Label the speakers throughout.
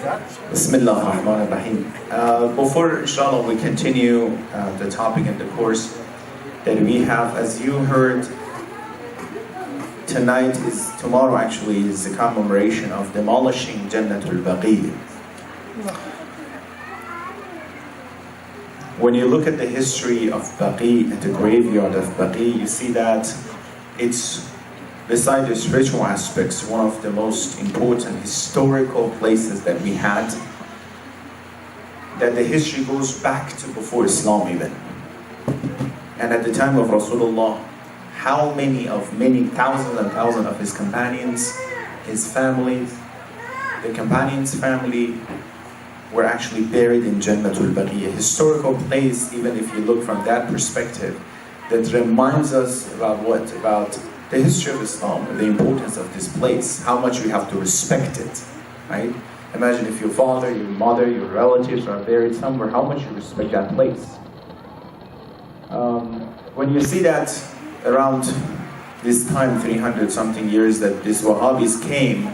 Speaker 1: Bismillah ar-Rahman ar-Rahim. Before, inshallah, we continue the topic and the course that we have, as you heard, tomorrow actually is the commemoration of demolishing Jannatul Baqi. When you look at the history of Baqi and the graveyard of Baqi, you see that it's, beside the spiritual aspects, one of the most important historical places that we had, that the history goes back to before Islam even. And at the time of Rasulullah, how many thousands and thousands of his companions, his family, the companions' family, were actually buried in Jannatul Baqi, a historical place, even if you look from that perspective, that reminds us about the history of Islam, the importance of this place, how much we have to respect it, right? Imagine if your father, your mother, your relatives are buried somewhere, how much you respect that place. When you see that around this time, 300 something years, that these Wahhabis came,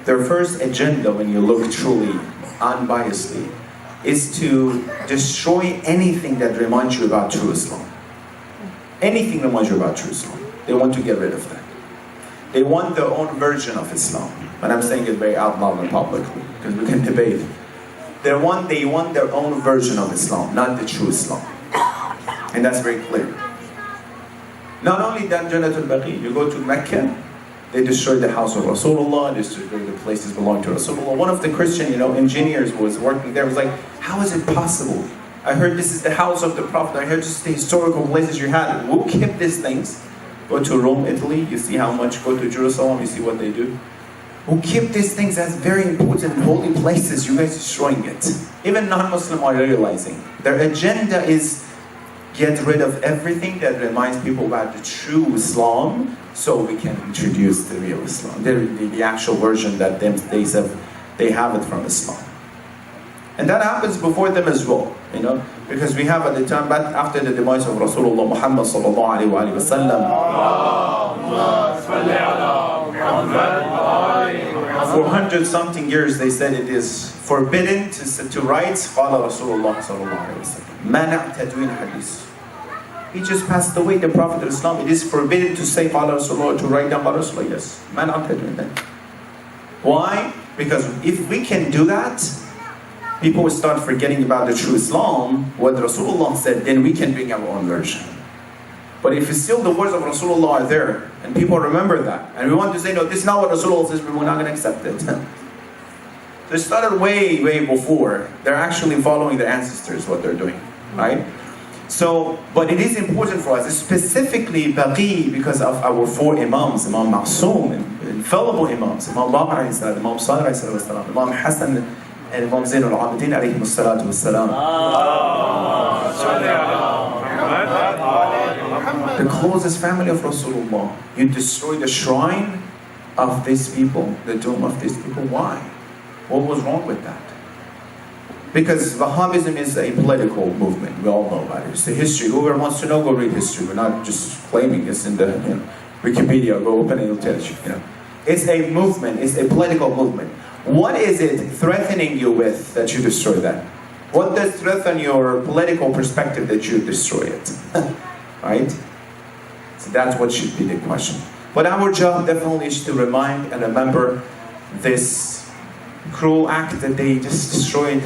Speaker 1: their first agenda, when you look truly, unbiasedly, is to destroy anything that reminds you about true Islam. Anything reminds you about true Islam. They want to get rid of that. They want their own version of Islam. And I'm saying it very out loud and publicly, because we can debate. They want their own version of Islam, not the true Islam. And that's very clear. Not only that, Jannatul Baqi, you go to Mecca, they destroyed the house of Rasulullah, they destroyed the places belonging to Rasulullah. One of the Christian, engineers who was working there was like, how is it possible? I heard this is the house of the Prophet. I heard just the historical places you had. Who kept these things? Go to Rome, Italy, you see how much. Go to Jerusalem, you see what they do. Who keep these things as very important holy places? You guys destroying it. Even non-Muslims are realizing their agenda is get rid of everything that reminds people about the true Islam, so we can introduce the real Islam, the actual version that they have it from Islam. And that happens before them as well, because we have at the time, but after the demise of Rasulullah Muhammad sallallahu alaihi wasallam, 400 something years, they said it is forbidden to write Qala Rasulullah sallallahu alaihi wasallam. Mana' tadwin hadith. He just passed away, the Prophet of Islam. It is forbidden to say Qala Rasulullah, to write down Qala Rasulullah. Yes. Mana' tadwin that. Why? Because if we can do that, people will start forgetting about the true Islam, what Rasulullah said, then we can bring our own version. But if still the words of Rasulullah are there, and people remember that, and we want to say, no, this is not what Rasulullah says, we're not going to accept it. They started way, way before. They're actually following their ancestors, what they're doing, right? So, but it is important for us, specifically Baqi, because of our four Imams, Imam Ma'soom, infallible Imams, Imam Baqir, Imam Salih, Imam Hassan, and Imam Zain al-Abidin, alayhi salatu wassalam. The closest family of Rasulullah. You destroy the shrine of these people, the tomb of these people. Why? What was wrong with that? Because Wahhabism is a political movement. We all know about it. It's the history. Whoever wants to know, go read history. We're not just claiming it's in the Wikipedia. Go open it, it'll tell you. It's a movement. It's a political movement. What is it threatening you with that you destroy that? What does threaten your political perspective that you destroy it? Right? So that's what should be the question. But our job definitely is to remind and remember this cruel act that they just destroyed,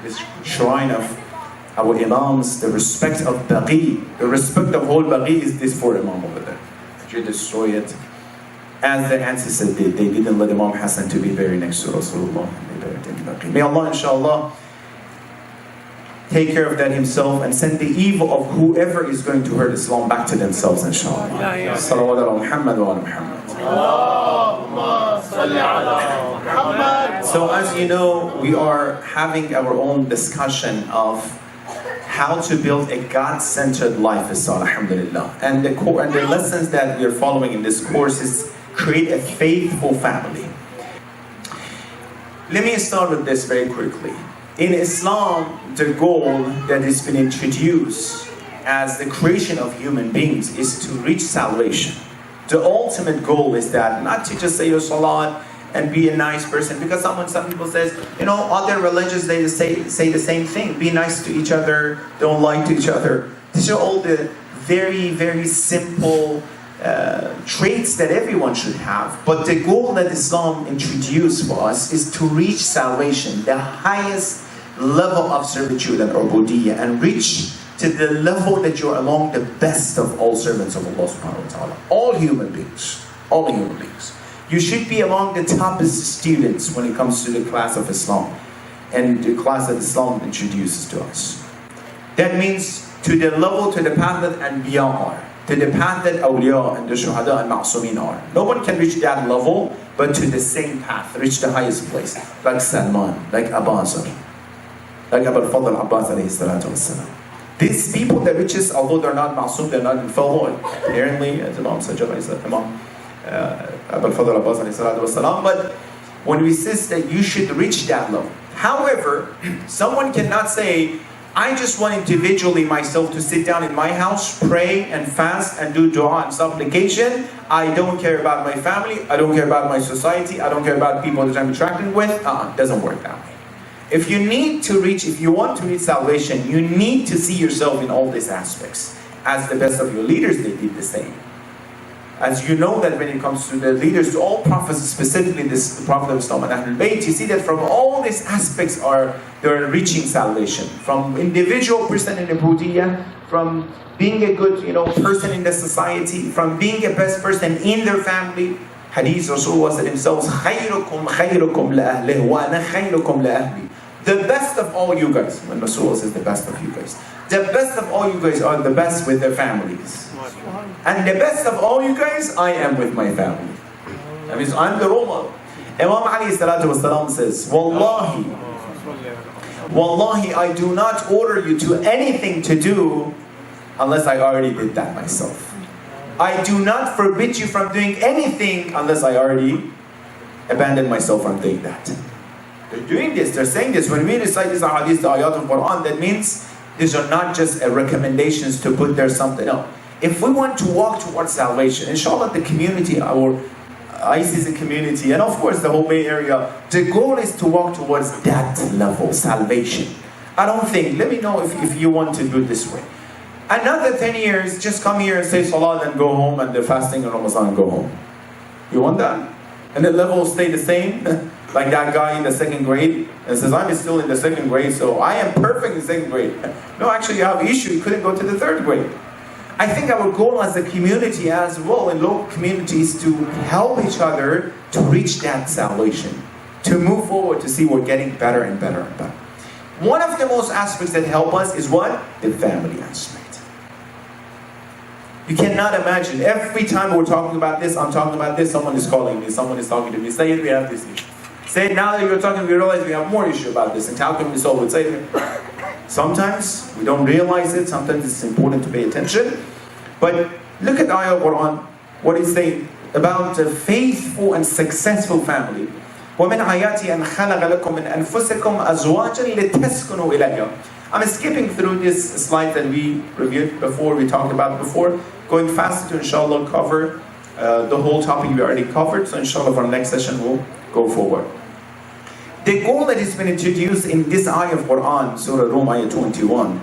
Speaker 1: this shrine of our Imams, the respect of Baqi. The respect of whole Baqi is this for Imam over there. You destroy it. As the ancestors did, they didn't let Imam Hassan to be buried next to Rasulullah. They buried in Baqi. May Allah, inshallah, take care of that himself and send the evil of whoever is going to hurt Islam back to themselves, inshallah. Salawat ala Muhammad wa ala Muhammad. So as you know, we are having our own discussion of how to build a God-centered life, alhamdulillah. And the lessons that we are following in this course is create a faithful family. Let me start with this very quickly. In Islam, the goal that has been introduced as the creation of human beings is to reach salvation. The ultimate goal is that not to just say your salat and be a nice person. Because some people says, other religions, they say the same thing. Be nice to each other, don't lie to each other. These are all the very, very simple traits that everyone should have. But the goal that Islam introduced for us is to reach salvation, the highest level of servitude and ubudiyya, and reach to the level that you're among the best of all servants of Allah subhanahu wa ta'ala. All human beings. All human beings. You should be among the toppest students when it comes to the class of Islam, and the class that Islam introduces to us. That means to the level, to the path that Anbiya are, to the path that Awliya and the Shuhada and Ma'sumin are. No one can reach that level, but to the same path, reach the highest place. Like Salman, like Abbasar, like Abu al-Fadl Abbas alayhi salatu wassalam. These people, the richest, although they're not Ma'sum, they're not infallible, apparently, as Imam Sajjad Imam Abu al-Fadl Abbas alayhi salatu wassalam. But when we say that you should reach that level. However, someone cannot say, I just want individually myself to sit down in my house, pray and fast and do dua and supplication. I don't care about my family, I don't care about my society, I don't care about people that I'm interacting with. It doesn't work that way. If you want to reach salvation, you need to see yourself in all these aspects. As the best of your leaders, they did the same. As you know that when it comes to the leaders, to all prophets, specifically the Prophet of Islam and Ahlul Bayt, you see that from all these aspects they're reaching salvation. From individual person in ubudiyya, from being a good person in the society, from being a best person in their family. Hadith Rasulullah said himself, خَيْرُكُمْ خَيْرُكُمْ لَأَهْلِهِ وَأَنَا خَيْرُكُمْ لَأَهْلِي. The best of all you guys, when Rasulullah says the best of you guys, the best of all you guys are the best with their families. And the best of all you guys, I am with my family. That means I'm the role model. Imam Ali salatu wasalam says, Wallahi, I do not order you to anything to do unless I already did that myself. I do not forbid you from doing anything unless I already abandoned myself from doing that. They're doing this, they're saying this. When we recite these ahadith, the ayat of Quran, that means these are not just recommendations to put there something. No. If we want to walk towards salvation, inshallah the community, our ICC community, and of course the whole Bay Area, the goal is to walk towards that level, salvation. I don't think, let me know if you want to do it this way. Another 10 years, just come here and say salat and go home, and the fasting in Ramadan and go home. You want that? And the level stay the same? Like that guy in the second grade and says, I'm still in the second grade, so I am perfect in second grade. No, actually you have an issue, you couldn't go to the third grade. I think our goal as a community as well, in local communities, to help each other to reach that salvation, to move forward, to see we're getting better and better and better. One of the most aspects that help us is what? The family aspect. You cannot imagine, every time we're talking about this, I'm talking about this, someone is calling me, someone is talking to me, Seyed, we have this issue. Seyed, now that you're talking, we realize we have more issue about this, and how can we solve it? Seyed, sometimes we don't realize it, sometimes it's important to pay attention. But look at the ayah of Quran, what it's saying about a faithful and successful family. وَمِنْ آيَاتِهِ أَنْ خَلَقَ لَكُم مِنْ أَنفُسِكُمْ أَزْوَاجًا لِتَسْكُنُوا إِلَيْهَا. I'm skipping through this slide that we reviewed before, we talked about before, going faster to inshallah cover the whole topic we already covered. So inshallah for our next session we'll go forward. The goal that has been introduced in this ayah of Quran, Surah Rum, ayah 21,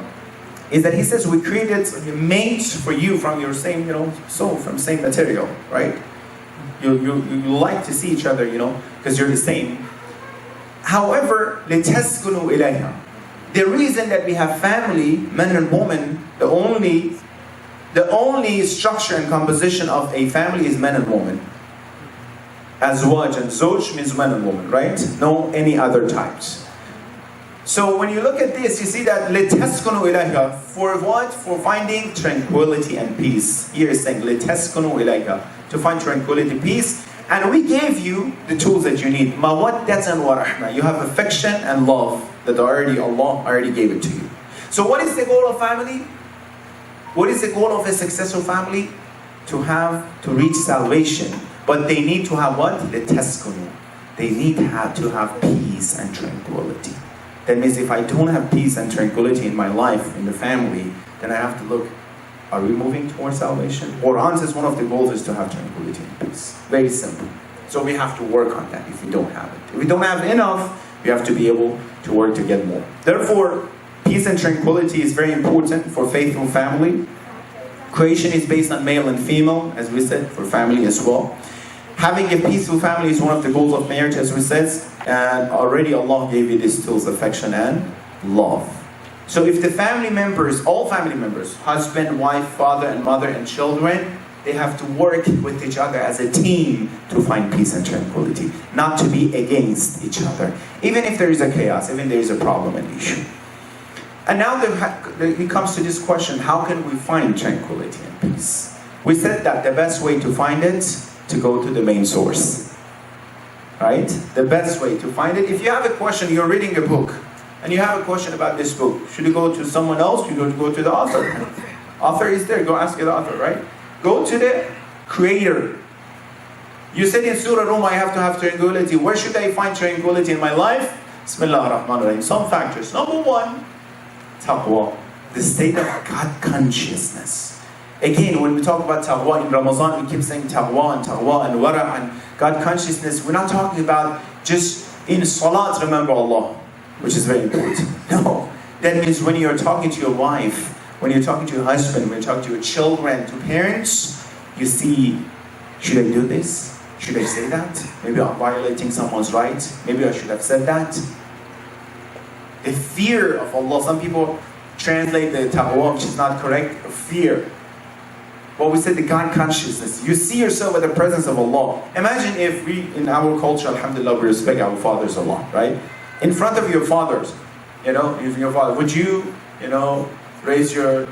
Speaker 1: is that he says we created mates for you from your same, soul, from same material, right? You like to see each other, because you're the same. However, لِتَسْكُنُوا إِلَيْهَا. The reason that we have family, man and woman, the only structure and composition of a family is man and woman. Azwaj and zoj means man and woman, right? No any other types. So when you look at this, you see that لِتَسْكُنُوا إِلَيْهَا. For what? For finding tranquility and peace. Here is saying لِتَسْكُنُوا إِلَيْهَا. To find tranquility, peace. And we gave you the tools that you need. مَوَدَّةً وَرَحْمَةً. You have affection and love that Allah already gave it to you. So what is the goal of family? What is the goal of a successful family? To reach salvation. But they need to have what? لِتَسْكُنُوا. They need to have peace and tranquility. That means if I don't have peace and tranquility in my life, in the family, then I have to look, are we moving towards salvation? Quran says one of the goals is to have tranquility and peace. Very simple. So we have to work on that if we don't have it. If we don't have enough, we have to be able to work to get more. Therefore, peace and tranquility is very important for faithful family. Creation is based on male and female, as we said, for family as well. Having a peaceful family is one of the goals of marriage, as we said, and already Allah gave you these tools, affection and love. So if the family members, all family members, husband, wife, father and mother and children, they have to work with each other as a team to find peace and tranquility, not to be against each other, even if there is a chaos, even there is a problem and issue. And now it comes to this question, how can we find tranquility and peace? We said that the best way to find it, to go to the main source. Right? The best way to find it. If you have a question, you're reading a book, and you have a question about this book, should you go to someone else? You go to the author. Author is there, go ask the author, right? Go to the creator. You said in Surah Rum, I have to have tranquility. Where should I find tranquility in my life? Bismillah ar-Rahman ar-Rahim. Some factors. Number one, taqwa. The state of God consciousness. Again, when we talk about taqwa in Ramadan, we keep saying taqwa and wara and God consciousness. We're not talking about just in salat remember Allah, which is very important. No. That means when you're talking to your wife, when you're talking to your husband, when you're talking to your children, to parents, you see, should I do this? Should I say that? Maybe I'm violating someone's right. Maybe I should have said that. The fear of Allah. Some people translate the taqwa, which is not correct, fear. But we said the God consciousness. You see yourself at the presence of Allah. Imagine if we, in our culture, alhamdulillah, we respect our fathers a lot, right? In front of your fathers, if your father, would you, raise your,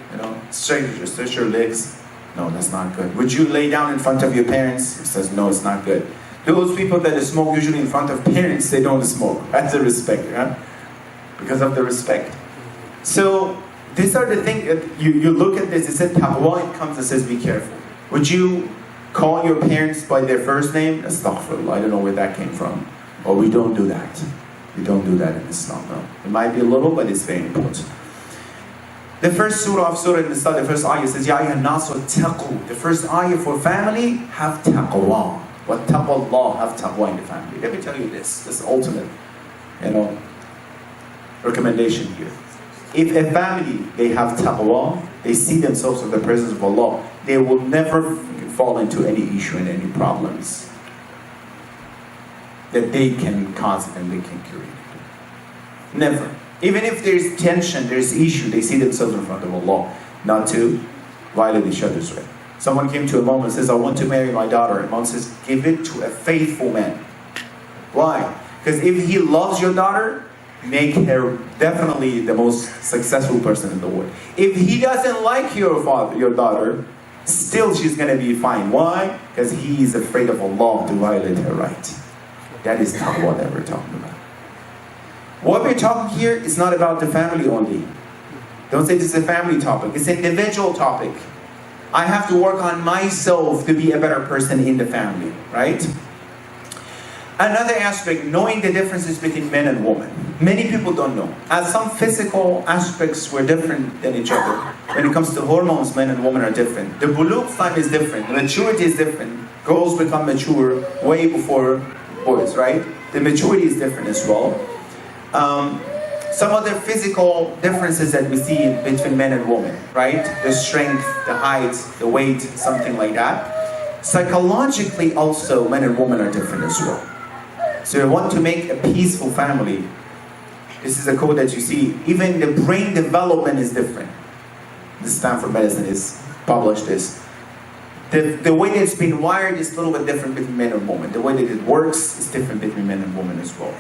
Speaker 1: stretch your legs? No, that's not good. Would you lay down in front of your parents? He says, no, it's not good. Those people that smoke usually in front of parents, they don't smoke. That's the respect, right? Because of the respect. So, these are the things, you look at this, it says taqwa, it comes and says be careful. Would you call your parents by their first name? Astaghfirullah, I don't know where that came from. But we don't do that. We don't do that in Islam, no. It might be a little, but it's very important. The first surah of Surah An-Nisa, the first ayah says, Ya ayyuhan nasu taqu. The first ayah for family, have taqwa. What taqwa, have taqwa in the family. Let me tell you this is ultimate, recommendation here. If a family, they have taqwa, they see themselves in the presence of Allah, they will never fall into any issue and any problems that they can cause and they can create. Never. Even if there's tension, there's issue, they see themselves in front of Allah, not to violate each other's right. Someone came to a mom and says, I want to marry my daughter. And mom says, give it to a faithful man. Why? Because if he loves your daughter, make her definitely the most successful person in the world. If he doesn't like your daughter, still she's going to be fine. Why? Because he is afraid of Allah to violate her right. That is taqwa that we're talking about. What we're talking here is not about the family only. Don't say this is a family topic. It's an individual topic. I have to work on myself to be a better person in the family, right? Another aspect, knowing the differences between men and women. Many people don't know. As some physical aspects were different than each other. When it comes to hormones, men and women are different. The bulugh time is different. The maturity is different. Girls become mature way before boys, right? The maturity is different as well. Some other physical differences that we see between men and women, right? The strength, the height, the weight, something like that. Psychologically also, men and women are different as well. So you want to make a peaceful family. This is a quote that you see. Even the brain development is different. The Stanford Medicine is published this. The way that it's been wired is a little bit different between men and women. The way that it works is different between men and women as well.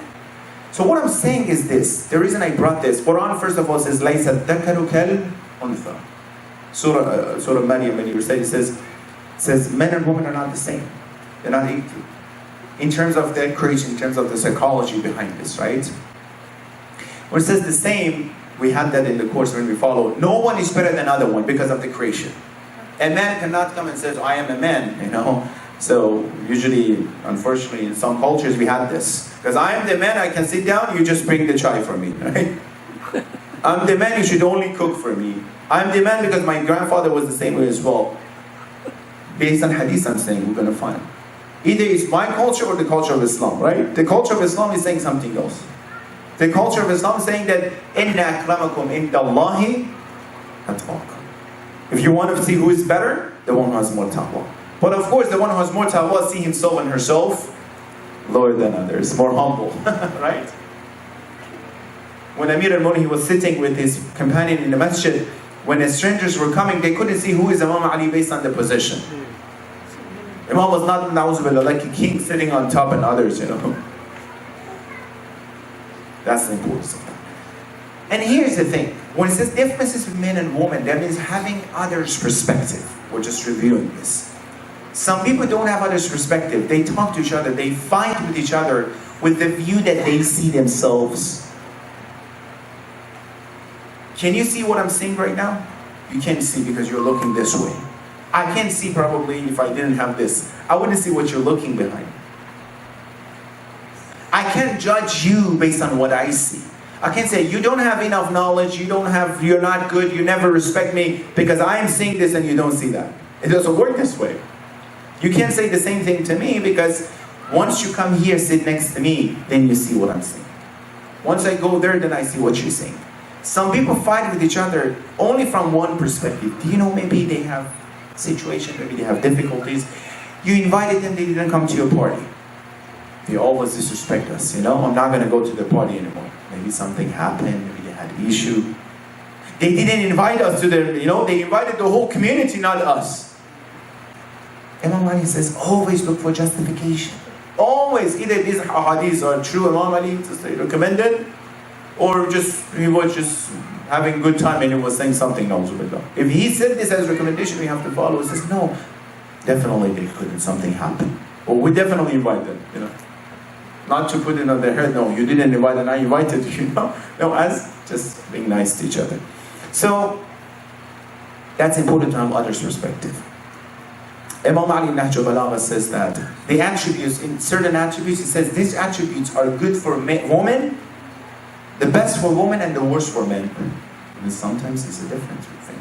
Speaker 1: So what I'm saying is this. The reason I brought this. Quran first of all says, لَيْسَ الذَّكَرُ كَالْأُنْثَى. Surah Maryam, when you recite, it says men and women are not the same. They're not equal. In terms of their creation, in terms of the psychology behind this, right? When it says the same, we had that in the course when we followed. No one is better than other one because of the creation. A man cannot come and say, I am a man, So usually, unfortunately, in some cultures we had this. Because I am the man, I can sit down, you just bring the chai for me, right? I'm the man, you should only cook for me. I'm the man because my grandfather was the same way as well. Based on hadith I'm saying, we're going to find. Either it's my culture or the culture of Islam, right? The culture of Islam is saying something else. The culture of Islam is saying that إِنَّ أَكْرَمَكُمْ عِنْدَ اللَّهِ أَتْقَاكُمْ. If you want to see who is better, the one who has more taqwa. But of course, the one who has more taqwa see himself and herself lower than others, more humble, right? When Amir al-Mu'minin was sitting with his companion in the masjid, when the strangers were coming, they couldn't see who is Imam Ali based on the position. Imam was not, na'uzubillah, like a king sitting on top and others, you know. That's the importance of that. And here's the thing. When it says differences between men and women, that means having others' perspective. We're just reviewing this. Some people don't have others' perspective. They talk to each other. They fight with each other with the view that they see themselves. Can you see what I'm seeing right now? You can't see because you're looking this way. I can't see probably if I didn't have this. I wouldn't see what you're looking behind. I can't judge you based on what I see. I can't say, you don't have enough knowledge, you're not good, you never respect me, because I am seeing this and you don't see that. It doesn't work this way. You can't say the same thing to me, because once you come here, sit next to me, then you see what I'm saying. Once I go there, then I see what you're saying. Some people fight with each other only from one perspective. Do you know, maybe they have situation, maybe they have difficulties. You invited them, they didn't come to your party. They always disrespect us, you know. I'm not going to go to the party anymore. Maybe something happened, maybe they had an issue. They didn't invite us to their, you know, they invited the whole community, not us. Imam Ali says, always look for justification. Always, either these hadiths are true, Imam Ali recommended, or just he was just having a good time and he was saying something, na'uzubillah. If he said this as a recommendation, we have to follow. He says, no, definitely they couldn't, something happened. Or we definitely invite them, you know. Not to put it on their head, no, you didn't invite and I invited you, know. No, as just being nice to each other. So, that's important to have others' perspective. Imam Ali in Nahj al-Balagha says that the attributes, in certain attributes, he says these attributes are good for women, the best for women and the worst for men. And sometimes it's a difference, we think.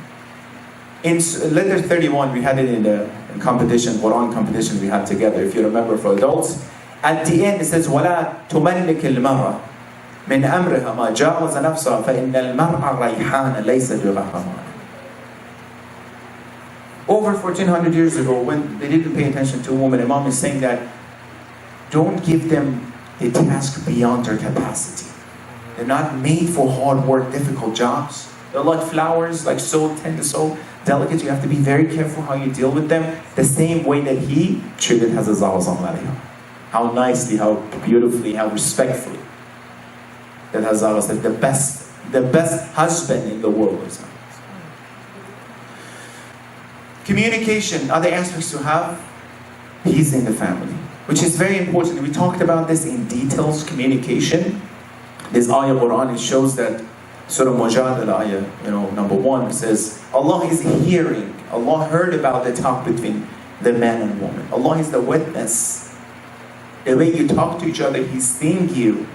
Speaker 1: In letter 31, we had it in the competition, Quran competition we had together, if you remember, for adults. At the end it says, وَلَا تُمَلِّكِ الْمَرَّةِ مِنْ أَمْرِهَا مَا جَاوَزَ نَفْسَهَا فَإِنَّ الْمَرْءَ رَيْحَانَ لَيْسَ بِغَحْرَمَانٍ. Over 1400 years ago, when they didn't pay attention to a woman, Imam is saying that don't give them a task beyond their capacity. They're not made for hard work, difficult jobs. They're like flowers, like so tender, so delicate. You have to be very careful how you deal with them. The same way that he treated Hazrat Zahra. How nicely, how beautifully, how respectfully. That Hazrat said, the best husband in the world is. Communication, other aspects to have, peace in the family, which is very important. We talked about this in details, communication. This ayah Quran, it shows that Surah Mujadala ayah, number 1 says, Allah is hearing. Allah heard about the talk between the man and woman. Allah is the witness. The way you talk to each other, He's seeing you.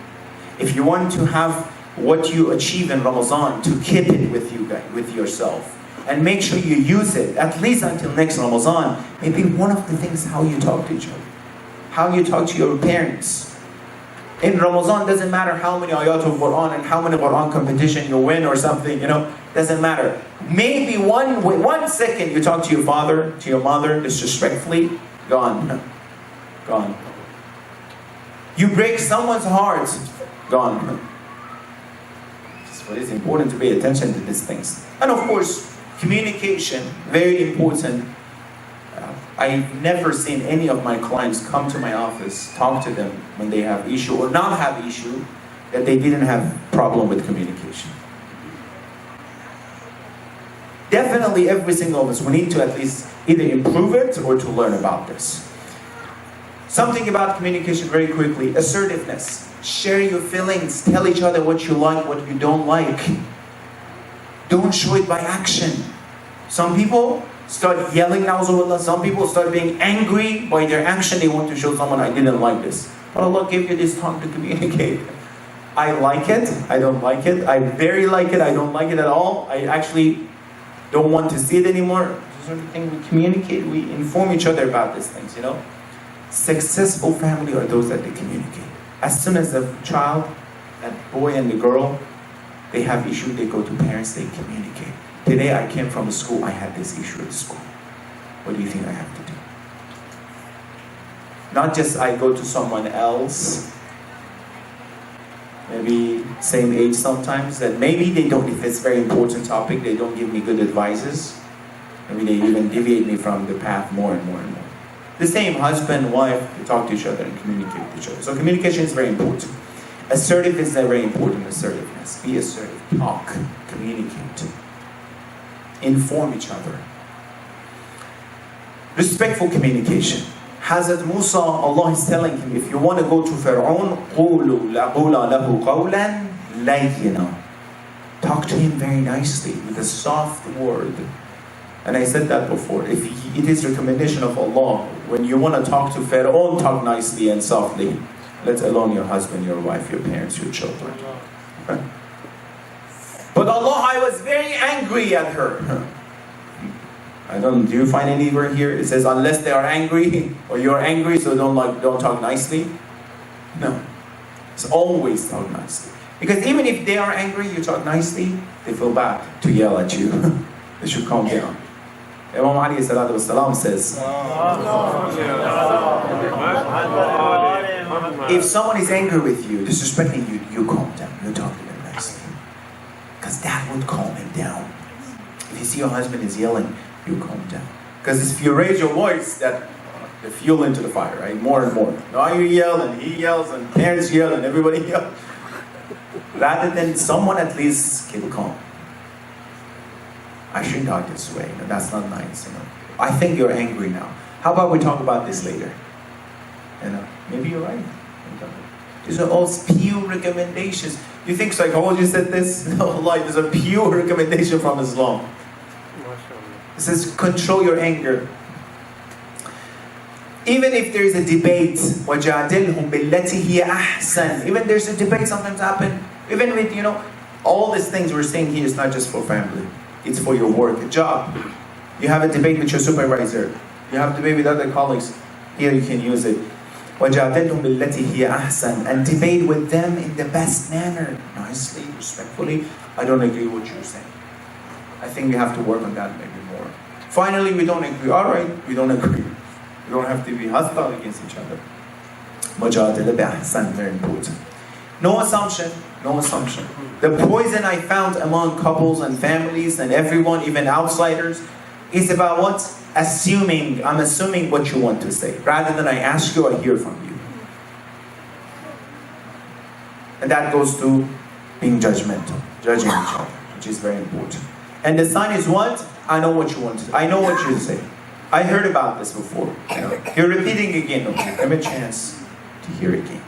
Speaker 1: If you want to have what you achieve in Ramadan, to keep it with you guys, with yourself. And make sure you use it, at least until next Ramadan. Maybe one of the things, how you talk to each other. How you talk to your parents. In Ramadan, doesn't matter how many ayat of Quran and how many Quran competition you win or something, doesn't matter. Maybe one second you talk to your father, to your mother, disrespectfully, gone. Gone. You break someone's heart, gone. So it is important to pay attention to these things. And of course, communication, very important. I've never seen any of my clients come to my office, talk to them when they have issue or not have issue, that they didn't have problem with communication. Definitely every single of us, we need to at least either improve it or to learn about this. Something about communication very quickly, assertiveness. Share your feelings, tell each other what you like, what you don't like. Don't show it by action. Some people start yelling, na'uzubillah. Some people start being angry by their action. They want to show someone, I didn't like this. But Allah gave you this tongue to communicate. I like it, I don't like it. I very like it, I don't like it at all. I actually don't want to see it anymore. This sort of thing, we communicate, we inform each other about these things, Successful family are those that they communicate. As soon as the child, that boy and the girl, they have issue, they go to parents, they communicate. Today I came from a school, I had this issue at school. What do you think I have to do? Not just I go to someone else, maybe same age sometimes, that maybe they don't, if it's a very important topic, they don't give me good advices. Maybe they even deviate me from the path more and more and more. The same husband, wife, they talk to each other and communicate with each other. So communication is very important. Assertiveness is very important, assertiveness. Be assertive, talk, communicate, inform each other. Respectful communication. Hazrat Musa, Allah is telling him, if you want to go to Fir'aun, قُولُوا لَهُ قَوْلًا لَيِّنًا. Talk to him very nicely, with a soft word. And I said that before. If it is recommendation of Allah, when you want to talk to Fir'aun, talk nicely and softly. Let alone your husband, your wife, your parents, your children. But Allah, I was very angry at her. Do you find anywhere here it says unless they are angry or you're angry, so don't talk nicely? No. It's always talk nicely. Because even if they are angry, you talk nicely, they feel bad to yell at you. They should calm down. Imam Ali says, if someone is angry with you, disrespecting you, you calm down, you talk to them nicely. Because that would calm him down. If you see your husband is yelling, you calm down. Because if you raise your voice, that the fuel into the fire, right? More and more. Now you yell and he yells and parents yell and everybody yells. Rather than someone at least keep calm. I shouldn't talk this way. No, that's not nice. I think you're angry now. How about we talk about this later? Maybe you're right. These are all pure recommendations. Do you think psychology said this? No, Allah, these are pure recommendation from Islam. It says control your anger. Even if there is a debate, وَجَادِلْهُمْ بِالَّتِي هِيَ أَحْسَنُ. Even there's a debate sometimes happen. Even with, all these things we're saying here is not just for family. It's for your work, a job. You have a debate with your supervisor. You have a debate with other colleagues. Here you can use it. وَجَادِلْهُمْ بِالَّتِي هِيَ أَحْسَنُ. And debate with them in the best manner. Nicely, respectfully. I don't agree with what you're saying. I think we have to work on that maybe more. Finally, we don't agree. Alright, we don't agree. We don't have to be hostile against each other. Mujadala bi-ahsan, very important. No assumption, no assumption. The poison I found among couples and families and everyone, even outsiders, is about what? Assuming. I'm assuming what you want to say. Rather than I ask you, I hear from you. And that goes to being judgmental, judging each other, which is very important. And the sign is what? I know what you want to say. I know what you say. I heard about this before. You're repeating again. Okay, give me a chance to hear again.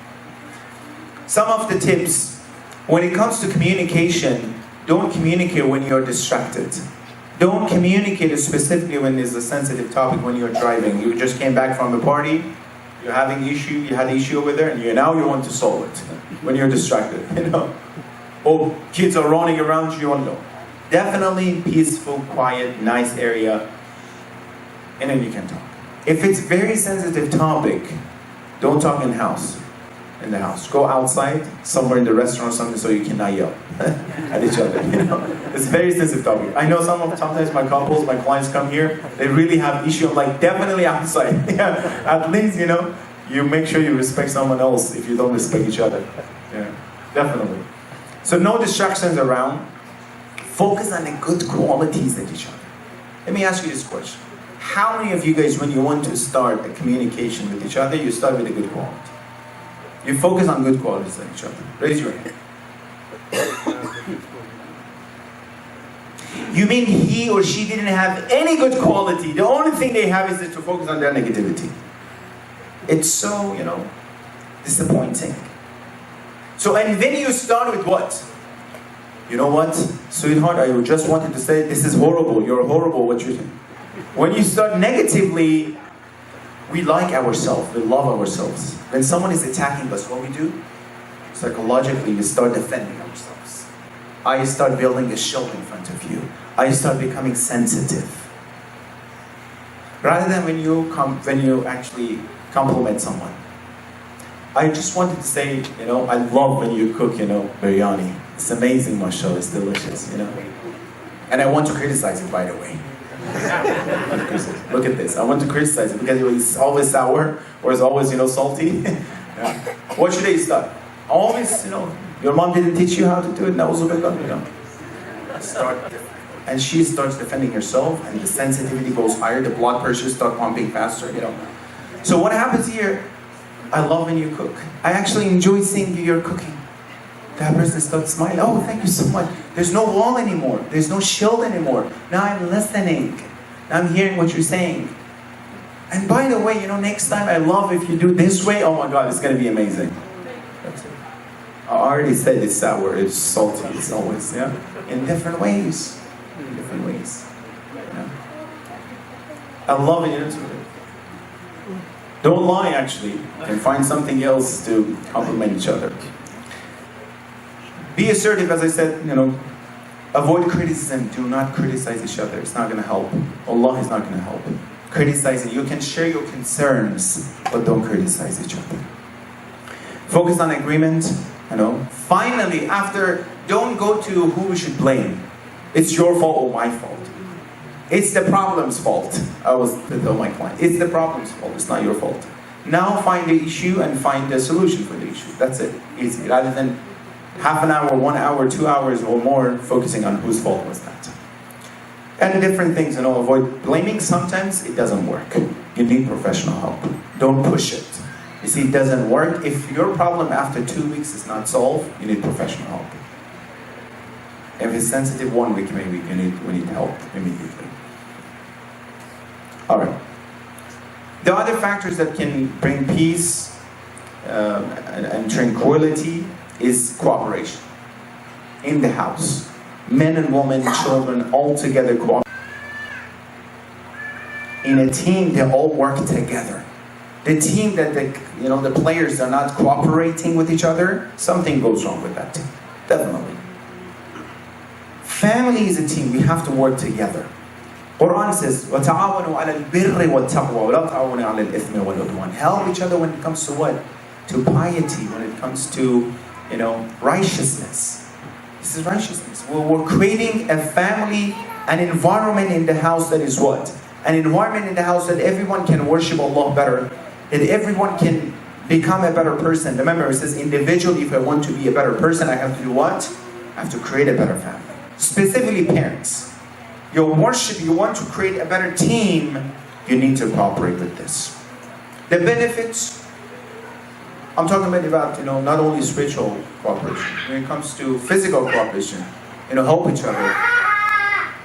Speaker 1: Some of the tips, when it comes to communication, don't communicate when you're distracted. Don't communicate specifically when there's a sensitive topic when you're driving. You just came back from a party, you're having issue, you had an issue over there, and now you want to solve it when you're distracted. Or kids are running around you, Definitely peaceful, quiet, nice area, and then you can talk. If it's very sensitive topic, don't talk in the house. Go outside, somewhere in the restaurant or something, so you cannot yell at each other. It's a very sensitive topic. I know sometimes my couples, my clients come here, they really have issue. I'm like, definitely outside. At least, you make sure you respect someone else if you don't respect each other. Yeah, definitely. So no distractions around. Focus on the good qualities of each other. Let me ask you this question. How many of you guys, when you want to start a communication with each other, you start with a good quality? You focus on good qualities of each other. Raise your hand. You mean he or she didn't have any good quality? The only thing they have is to focus on their negativity. It's so, disappointing. So, and then you start with what? You know what, sweetheart, I just wanted to say this is horrible. You're horrible, what you're doing. When you start negatively, we like ourselves, we love ourselves. When someone is attacking us, what we do? Psychologically, we start defending ourselves. I start building a shield in front of you. I start becoming sensitive. rather than when you actually compliment someone. I just wanted to say, I love when you cook, biryani. It's amazing, mashallah, it's delicious, And I want to criticize it, by the way. Look at this. I want to criticize it because it's always sour or it's always, salty. Yeah. What should I start? Always, your mom didn't teach you how to do it. And she starts defending herself, and the sensitivity goes higher. The blood pressure starts pumping faster. So what happens here? I love when you cook. I actually enjoy seeing you're cooking. That person starts smiling. Oh, thank you so much. There's no wall anymore. There's no shield anymore. Now I'm listening. Now I'm hearing what you're saying. And by the way, next time I love if you do this way. Oh my God, it's going to be amazing. That's it. I already said it's sour, it's salty, it's always, in different ways. In different ways. Yeah. I love it. Don't lie, actually, and find something else to compliment each other. Be assertive, as I said, avoid criticism. Do not criticize each other. It's not going to help. Allah is not going to help. Criticizing. You can share your concerns, but don't criticize each other. Focus on agreement. Finally, don't go to who we should blame. It's your fault or my fault. It's the problem's fault. I was tell my client, it's the problem's fault. It's not your fault. Now find the issue and find the solution for the issue. That's it. Easy. Rather than half an hour, 1 hour, 2 hours or more focusing on whose fault was that. And different things, avoid blaming. Sometimes it doesn't work. You need professional help. Don't push it. You see, it doesn't work. If your problem after 2 weeks is not solved, you need professional help. If it's sensitive 1 week, maybe we need help immediately. All right. The other factors that can bring peace and tranquility is cooperation in the house. Men and women, children, all together cooperate. In a team, they all work together. The team that the players are not cooperating with each other, something goes wrong with that team. Definitely. Family is a team. We have to work together. Quran says, وَتَعَاوَنُوا عَلَى الْبِرِّ وَالتَّقْوَى وَلَا تَعَاوَنُوا عَلَى الْإِثْمِ وَالْعُدْوَانِ. Help each other when it comes to what? To piety, when it comes to, righteousness. This is righteousness. We're creating a family, an environment in the house that is what? An environment in the house that everyone can worship Allah better, that everyone can become a better person. Remember, it says individually, if I want to be a better person, I have to do what? I have to create a better family. Specifically parents. Your worship, you want to create a better team, you need to cooperate with this. The benefits, I'm talking about not only spiritual cooperation. When it comes to physical cooperation, help each other.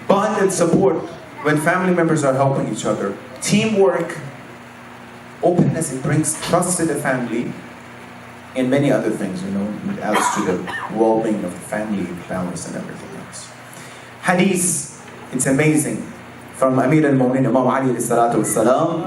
Speaker 1: Bond and support when family members are helping each other. Teamwork, openness, it brings trust to the family, and many other things, it adds to the well-being of the family, balance and everything else. Hadith, it's amazing. From Amir al-Mu'minin, Imam Ali alayhi salatu wassalam.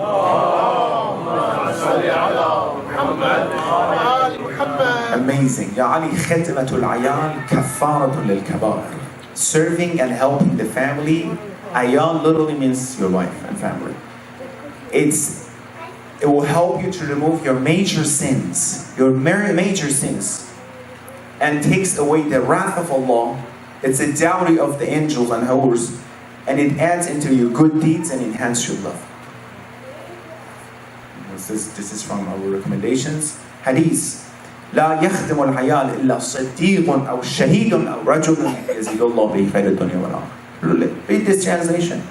Speaker 1: Amazing. Ya Ali, khidmatul ayal kafaratun lil kabair. Serving and helping the family. Ayal literally means your wife and family. It will help you to remove your major sins, major sins, and takes away the wrath of Allah. It's a dowry of the angels and hurs, and it adds into your good deeds and enhance your love. This is from our recommendations. Hadith. لا يخدم العيال إلا صديق أو شهيد أو رجل يزيد الله به خير الدنيا والآخرة. Read this translation.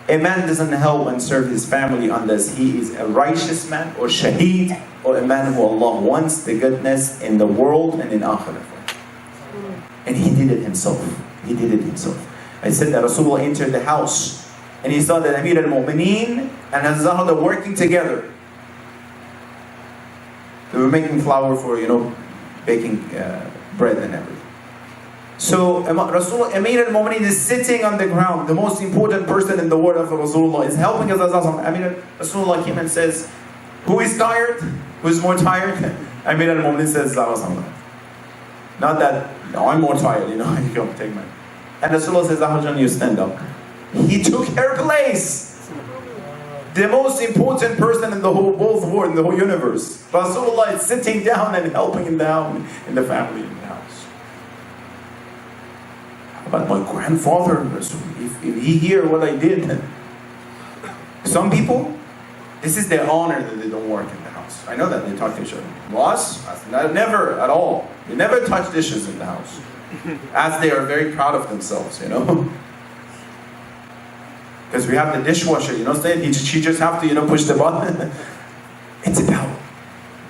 Speaker 1: A man doesn't help and serve his family unless he is a righteous man or shaheed, or a man who Allah wants the goodness in the world and in akhirah. And he did it himself. He did it himself. I said that Rasulullah entered the house and he saw that Amir al-Mu'mineen and Hazzalah are working together. They were making flour for, baking bread and everything. So Rasulullah, Amir al-Mu'mineen is sitting on the ground. The most important person in the world of Rasulullah is helping us. Rasulullah came and says, who is tired? Who is more tired? Amir al-Mu'mineen says, not that, no, I'm more tired, you come take mine. And Rasulullah says, you stand up. He took her place. The most important person in the whole world, in the whole universe. Rasulullah is sitting down and helping him down in the family, in the house. But my grandfather, if he hear what I did. Some people, this is their honor that they don't work in the house. I know that they talk to each other. Was? Never at all. They never touch dishes in the house. As they are very proud of themselves, you know. Because we have the dishwasher, you know, she just have to, you know, push the button. It's about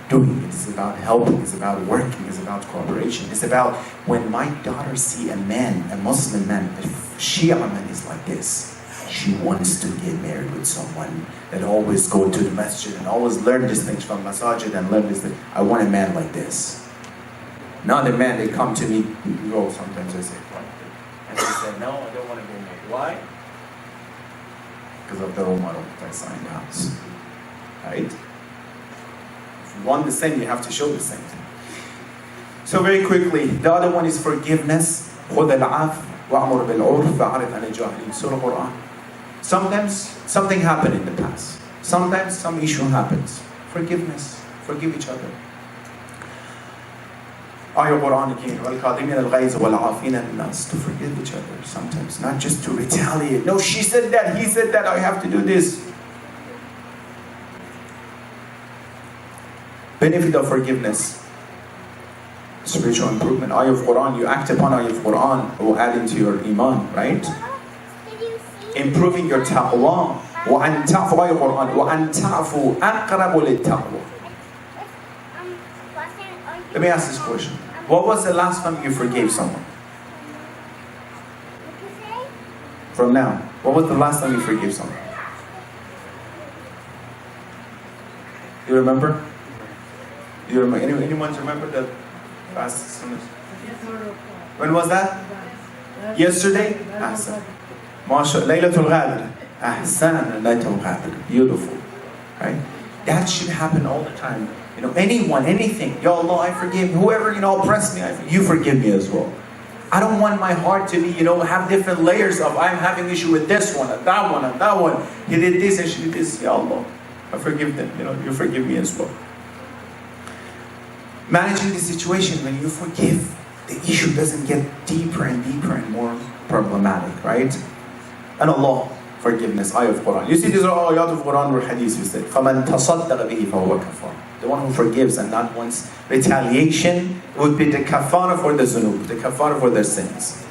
Speaker 1: doing it. It's about helping. It's about working. It's about cooperation. It's about when my daughter see a man, a Muslim man, a Shia man is like this. She wants to get married with someone that always go to the masjid and always learn these things from masajid and learn this thing. I want a man like this. Not a man, they come to me, oh, sometimes I say, why? And they say, no, I don't want to get married. Why? Because of the role model that I signed the house. Right? If you want the same, you have to show the same thing. So very quickly, the other one is forgiveness. خُذَ الْعَفْوَ وَأْمُرْ بِالْعُرْفِ وَأَعْرِضْ عَنِ الْجَاهِلِينَ. Surah Quran. Sometimes something happened in the past. Sometimes some issue happens. Forgiveness. Forgive each other. Ayah Quran again, وَالْقَادِمِينَ الْغَيْزَ وَالْعَافِينَ النَّاسِ. To forgive each other sometimes, not just to retaliate. No, she said that, he said that, I have to do this. Benefit of forgiveness. Spiritual improvement. Ayah of Quran, you act upon Ayah of Quran, will add into your iman, right? Improving your taqwa. وَأَن تَعْفُوا Ayah of Quran, وَأَن تَعْفُوا أَقْرَبُ لِلتَّقْوَى. Let me ask this question. What was the last time you forgave someone? From now. What was the last time you forgave someone? You remember? You remember? Anyone remember the last sunnah? When was that? Yesterday? Ahsan. Masha. Laylatul Qadr. Ahsan. Laylatul Qadr. Beautiful. Right? That should happen all the time. You know, anyone, anything. Ya Allah, I forgive whoever, you know, oppressed me. You forgive me as well. I don't want my heart to be, you know, have different layers of I'm having issue with this one and that one and that one. He did this and she did this. Ya Allah, I forgive them. You know, you forgive me as well. Managing the situation when you forgive, the issue doesn't get deeper and deeper and more problematic, right? And Allah, forgiveness, ayah of Quran. You see, these are all ayat of Quran or hadith. You said, فَمَنْ تَصَدَّقَ بِهِ فَهُوَ كَفَارٌ. The one who forgives and not wants retaliation would be the kafara for the zunub, the kafara for their sins.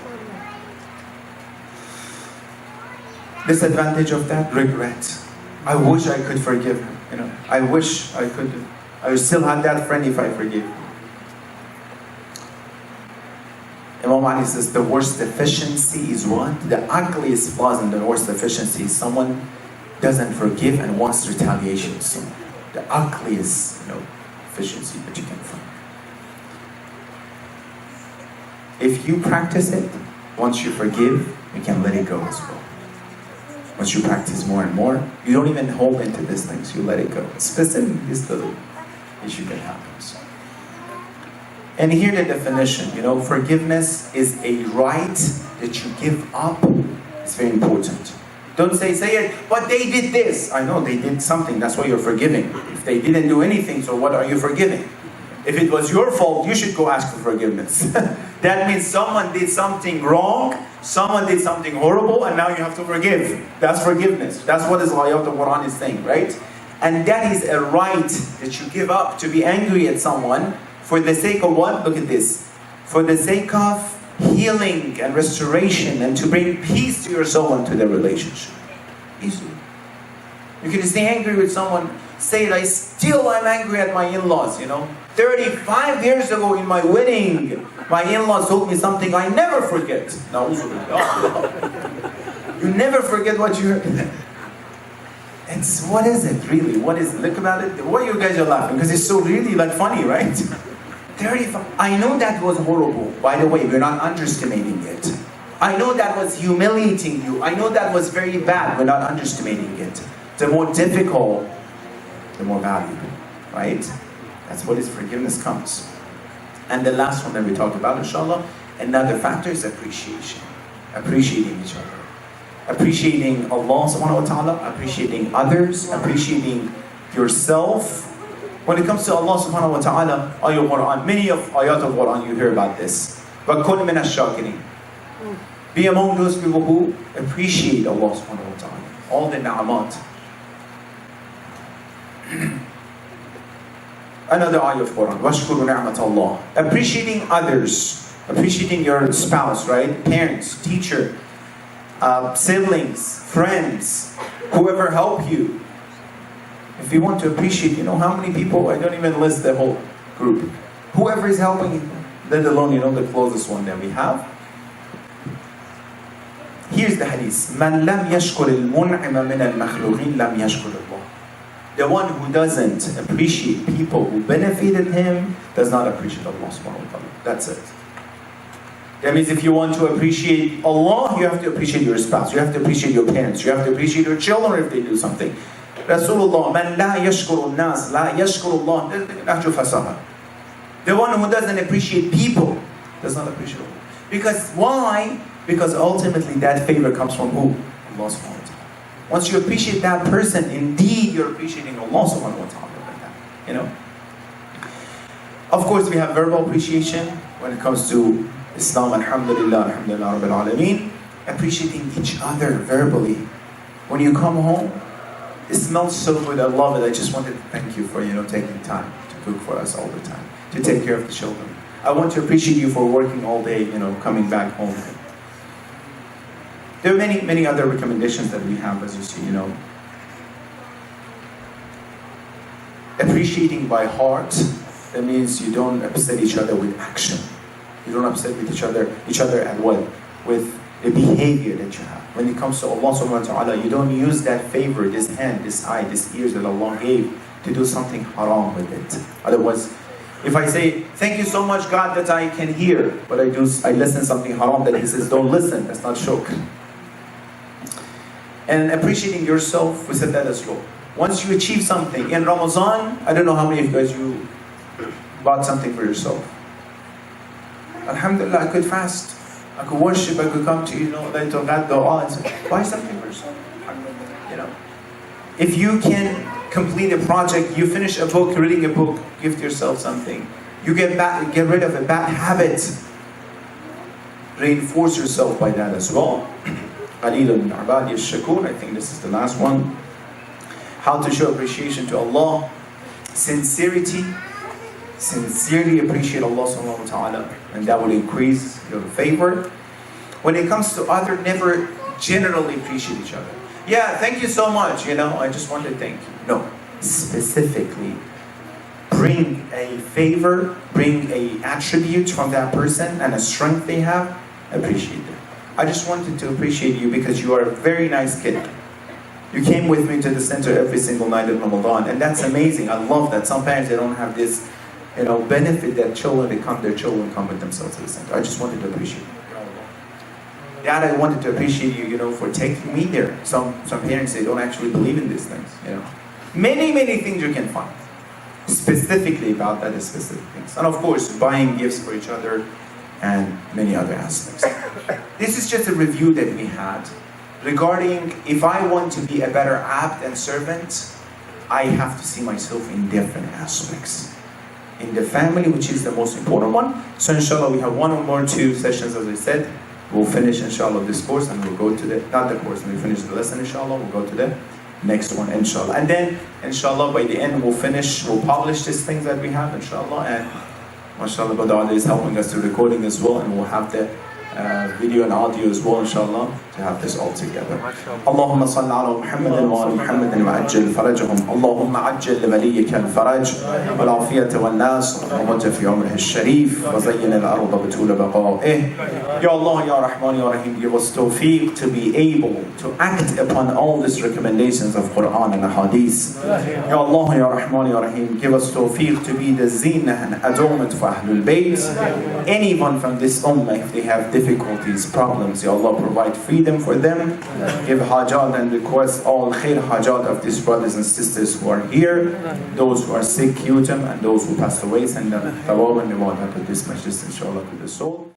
Speaker 1: Disadvantage of that, regret. I wish I could forgive him. You know, I wish I could. I would still have that friend if I forgive him. Imam Ali says the worst deficiency is what? The ugliest flaws in the worst deficiency is someone doesn't forgive and wants retaliation. So the ugliest, you know, deficiency that you can find. If you practice it, once you forgive, you can let it go as well. Once you practice more and more, you don't even hold into these things, you let it go. Specifically, this little issue that happens. And here the definition, you know, forgiveness is a right that you give up. It's very important. Don't say it, but they did this. I know they did something, that's why you're forgiving. If they didn't do anything, so what are you forgiving? If it was your fault, you should go ask for forgiveness. That means someone did something wrong, someone did something horrible, and now you have to forgive. That's forgiveness. That's what the Quran is saying, right? And that is a right that you give up to be angry at someone for the sake of what? Look at this. For the sake of healing and restoration and to bring peace to your soul and to the relationship. Easily. You can stay angry with someone, say it, I'm angry at my in-laws, you know. 35 years ago in my wedding, my in-laws told me something I never forget. You never forget what you heard. What is it really? What is it? Look about it. Why you guys are laughing? Because it's so really like funny, right? 35. I know that was horrible. By the way, we're not underestimating it. I know that was humiliating you. I know that was very bad. We're not underestimating it. The more difficult, the more valuable, right? That's what his forgiveness comes. And the last one that we talked about, inshallah, another factor is appreciation. Appreciating each other. appreciating Allah subhanahu wa ta'ala, appreciating others, appreciating yourself. When it comes to Allah subhanahu wa ta'ala, ayat Quran, many of ayat of Quran you hear about this. وَكُنْ مِنَ الشَّاكِرِينَ. Be among those people who appreciate Allah subhanahu wa ta'ala, all the ni'amat. Another ayah of Quran, وَاشْكُرُ نِعْمَةَ اللَّهِ. Appreciating others, appreciating your spouse, right? Parents, teacher, siblings, friends, whoever help you. If you want to appreciate, you know how many people, I don't even list the whole group. Whoever is helping, let alone, you know, the closest one that we have. Here's the hadith. مَنْ لَمْ يَشْكُرِ الْمُنْعِمَ مِنَ الْمَخْلُوقِينَ لَمْ يَشْكُرِ اللَّهِ. The one who doesn't appreciate people who benefited him does not appreciate Allah subhanahu wa ta'ala. That's it. That means if you want to appreciate Allah, you have to appreciate your spouse. You have to appreciate your parents. You have to appreciate your children if they do something. Rasulullah, man la yashkuru nas, la yashkuru Allah. The one who doesn't appreciate people does not appreciate Allah. Because why? Because ultimately that favor comes from who? Allah subhanahu wa ta'ala. Once you appreciate that person, indeed you're appreciating Allah subhanahu wa ta'ala like that. You know? Of course we have verbal appreciation when it comes to Islam, alhamdulillah, alhamdulillah, rabbil alameen. Appreciating each other verbally. When you come home, it smells so good, I love it. I just wanted to thank you for, you know, taking time to cook for us all the time, to take care of the children. I want to appreciate you for working all day, you know, coming back home. There are many, many other recommendations that we have, as you see, you know. Appreciating by heart, that means you don't upset each other with action. You don't upset with each other at what? With the behavior that you have. When it comes to Allah subhanahu wa ta'ala, you don't use that favor, this hand, this eye, this ears that Allah gave to do something haram with it. Otherwise, if I say, thank you so much God that I can hear, but I listen something haram that He says, don't listen, that's not shukr. And appreciating yourself, we said that as well. Once you achieve something, in Ramadan, I don't know how many of you guys you bought something for yourself. Alhamdulillah, I could fast. I could worship, I could come to, you know, dua and say, buy something for yourself. You know. If you can complete a project, you finish a book, reading a book, gift yourself something. You get rid of a bad habit. Reinforce yourself by that as well. Qalilun min ibadi ash-shakur. I think this is the last one. How to show appreciation to Allah. Sincerity. Sincerely appreciate Allah subhanahu wa ta'ala, and that will increase your favor. When it comes to other, never generally appreciate each other. Yeah, thank you so much, you know, I just want to thank you. No, specifically bring a favor, bring a attribute from that person and a strength they have, appreciate them. I just wanted to appreciate you because you are a very nice kid. You came with me to the center every single night of Ramadan, and that's amazing. I love that. Some parents, they don't have this, you know, benefit that their children come with themselves to the center. I just wanted to appreciate you. Dad, I wanted to appreciate you, you know, for taking me there. Some parents, they don't actually believe in these things, you know. Many, many things you can find. Specifically about that, specific things. And of course, buying gifts for each other and many other aspects. This is just a review that we had regarding if I want to be a better abd and servant, I have to see myself in different aspects. In the family, which is the most important one. So inshallah, we have one or more two sessions, as I said. We'll finish inshallah this course and we'll go to not the course, when we finish the lesson inshallah, we'll go to the next one inshallah. And then inshallah, by the end we'll publish these things that we have inshallah. And mashallah, Bada'ala is helping us to recording as well, and we'll have the video and audio as well inshallah, to have this all together. Allahumma salli ala Muhammadin wa ala Muhammadin wa ajjal farajahum. Allahumma ajjal waliyika al-faraj wal afiyata wal nas wa mujja fi umrihi al-sharif wa zayyin al-arda bitula baqa'ih. Ya Allah, Ya Rahman, Ya Rahim, give us tawfiq to be able to act upon all these recommendations of Quran and Hadith. Ya Allah, Ya Rahman, Ya Rahim, give us tawfiq to be the zinah and adornment for Ahlul Bayt. Anyone from this ummah, if they have difficulties, problems, Ya Allah, provide freedom for them. Give hajat and request all khair hajat of these brothers and sisters who are here. Those who are sick, heal them, and those who passed away, send them tawab and reward of this majlis inshallah to the soul.